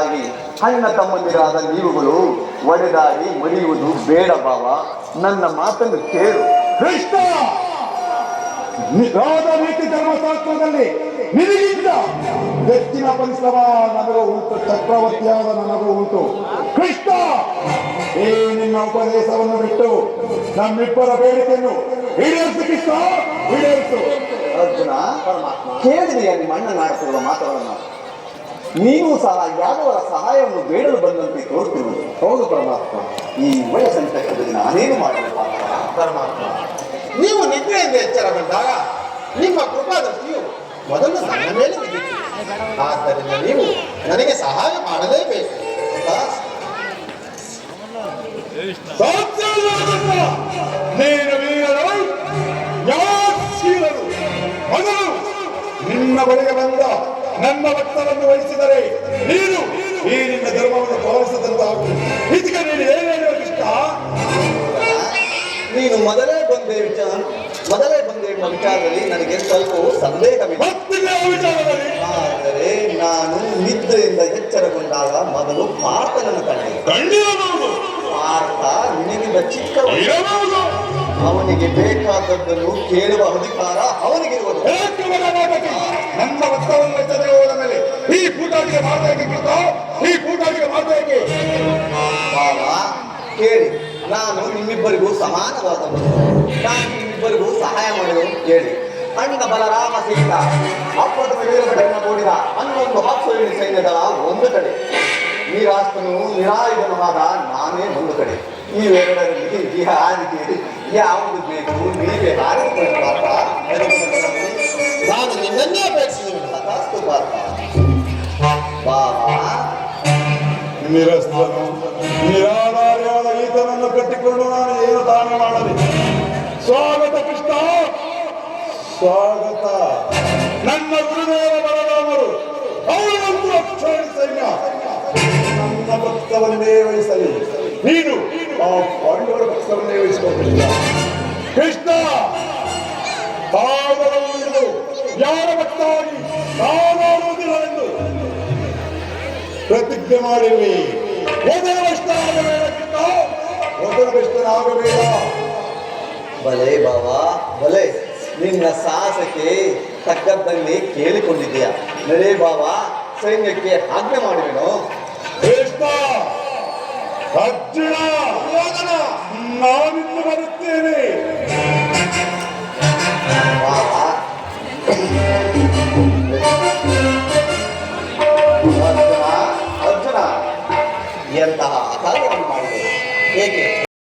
ಅದಕ್ಕಾಗಿ ಅಣ್ಣ ತಮ್ಮಂದಿರಾದ ನೀವುಗಳು ಒಡೆದಾಡಿ ಮಡಿಯುವುದು ಬೇಡ ಭಾವ. ನನ್ನ ಮಾತನ್ನು ಕೇಳು. ಕೃಷ್ಣ, ನೀತಿ ಧರ್ಮಶಾಸ್ತ್ರದಲ್ಲಿ ನಿನಗಿಂತ ಹೆಚ್ಚಿನ ಪರಿಶ್ರಮ ನನಗೂ ಉಂಟು, ಚಕ್ರವರ್ತಿಯಾದ ನನಗೂ ಉಂಟು. ಕೃಷ್ಣ, ಈ ನಿನ್ನ ಉಪದೇಶವನ್ನು ಬಿಟ್ಟು ನಮ್ಮಿಬ್ಬರ ಬೇಡಿಕೆಯನ್ನು ಈಡೇರಿಸು ಕೃಷ್ಣ, ಈಡೇರಿಸು. ಅರ್ಜುನ, ಕೇಳಿದೆಯಾ ನಿಮ್ಮ ಅಣ್ಣ ನಾಡ್ತಿರುವ ಮಾತುಗಳನ್ನು? ನೀವು ಸಹ ಯಾದವರ ಸಹಾಯವನ್ನು ಬೇಡಲು ಬಂದಂತೆ ತೋರುತ್ತಿರುವುದು. ಹೌದು ಪರಮಾತ್ಮ. ಈ ವಯಸ್ಸಂತಕದಲ್ಲಿ ನಾನೇನು ಮಾಡಲು ಪರಮಾತ್ಮ, ನೀವು ನಿದ್ರೆಯಿಂದ ಎಚ್ಚರಗೊಂಡಾಗ ನಿಮ್ಮ ಕೃಪಾದೃಷ್ಟಿಯು ಮೊದಲು ನನ್ನ ಮೇಲೆ ಬಿದ್ದಿತ್ತು. ಆದ್ದರಿಂದ ನೀವು ನನಗೆ ಸಹಾಯ ಮಾಡಲೇಬೇಕು. ನೀನು ವೀರರು, ಯಾಶೀಲರು. ಮೊದಲು ನಿನ್ನ ಬಳಿಗೆ ಬಂದ ನನ್ನ ಭಕ್ತರನ್ನು ವಹಿಸಿದರೆ ನೀನು ಈ ನಿನ್ನ ಧರ್ಮವನ್ನು ಪಾಲಿಸದಂತಾಗುವುದು. ಇದಕ್ಕೆ ನೀನು ಏನೇನು ಇಷ್ಟ? ನೀನು ಮೊದಲೇ ಬಂದೆ ಎಂಬ ವಿಚಾರದಲ್ಲಿ ನನಗೆ ಸ್ವಲ್ಪ ಸಂದೇಹವಿದೆ. ಆದರೆ ನಾನು ನಿದ್ರೆಯಿಂದ ಎಚ್ಚರಗೊಂಡಾಗ ಮೊದಲು ಪಾರ್ಥನನ್ನು ಕಂಡೆ. ಪಾರ್ಥ ನಿನಗಿಂತ ಚಿಕ್ಕವನು. ಅವನಿಗೆ ಬೇಕಾದದ್ದನ್ನು ಕೇಳುವ ಅಧಿಕಾರ ಅವನಿಗಿರುವುದು. ನನ್ನ ಭಕ್ತವನ್ನು ಎಚ್ಚದೆ ಹೋದ ಮೇಲೆ ಈ ಕೂಟಾಟಿಗೆ ಮಾಡಬೇಕೆ? ಈ ಕೂಟಾಟಿಗೆ ಮಾಡಬೇಕೆ? ಬಾಬಾ ಕೇಳಿ, ನಾನು ನಿಮ್ಮಿಬ್ಬರಿಗೂ ಸಮಾನವಾದವನು. ನಾನು ನಿಮ್ಮಿಬ್ಬರಿಗೂ ಸಹಾಯ ಮಾಡುವುದು ಕೇಳಿ. ಅಣ್ಣ ಬಲರಾಮ ಸೀತ ಅಪ್ಪದ ವೀರಭಟರನ್ನು ಕೂಡಿದ 11 ಅಶ್ವಸೈನ್ಯ ಸೈನ್ಯದಳ ಒಂದು ಕಡೆ, ನೀರಾಸ್ತನು ನಿರಾಯುಧನು ಆದ ನಾನೇ ಒಂದು ಕಡೆ. ಇವೆರಡರಲ್ಲಿ ಯಾವುದು ಬೇಕು? ನೀವೇ ಆರಿಸಿಕೊಂಡು ಪಾರ್ಥ. ನಾನು ನಿನ್ನನ್ನೇ ಅಪೇಕ್ಷಿಸಿದ ಪಾರ್ಥ. ಬಾಬಾ, ನಿರಸ್ತನು ನಿರಾಧಾರ್ಯವಾದ ಈತನನ್ನು ಕಟ್ಟಿಕೊಂಡು ನಾನು ಏನು ದಾನ ಮಾಡಲಿ? ಸ್ವಾಗತ ಕೃಷ್ಣ, ಸ್ವಾಗತ. ನನ್ನ ಗುರುದೇವ ಬಲರಾಮರು ಅವರೊಂದು ಅಕ್ಷೋಣಿ ಸೈನ್ಯ ನನ್ನ ಭಕ್ತವನ್ನೇ ವಹಿಸಲಿ. ನೀನು ಆ ಪಾಂಡವರ ಭಕ್ತವನ್ನೇ ವಹಿಸಿಕೊಂಡಿಲ್ಲ. ಕೃಷ್ಣ, ಪಾದವನ್ನು ಯಾರ ಭಕ್ತವಾಗಿ ನಾನಾಡುವುದಿಲ್ಲ ಎಂದು ಪ್ರತಿಜ್ಞೆ ಮಾಡಿರುವೆ. ಮೊದಲಷ್ಟನಾಗಬೇಡ ಕೃಷ್ಣ, ಮೊದಲಷ್ಟನಾಗಬೇಡ. ಬಲೆ ಬಾಬಾ ಬಲೆ, ನಿನ್ನ ಸಾಹಸಕ್ಕೆ ತಕ್ಕದ್ದನ್ನೇ ಕೇಳಿಕೊಂಡಿದ್ದೀಯ. ನರೇ ಬಾಬಾ, ಸೈನ್ಯಕ್ಕೆ ಆಜ್ಞೆ ಮಾಡುವೆನು. ಕೃಷ್ಣ, ಅರ್ಜುನ, ನಾನಿನ್ನು ಬರುತ್ತೇನೆ. ಅರ್ಜುನ ಎಂತಹ ಕಾರ್ಯವನ್ನು ಮಾಡಿದರು? ಏಕೆ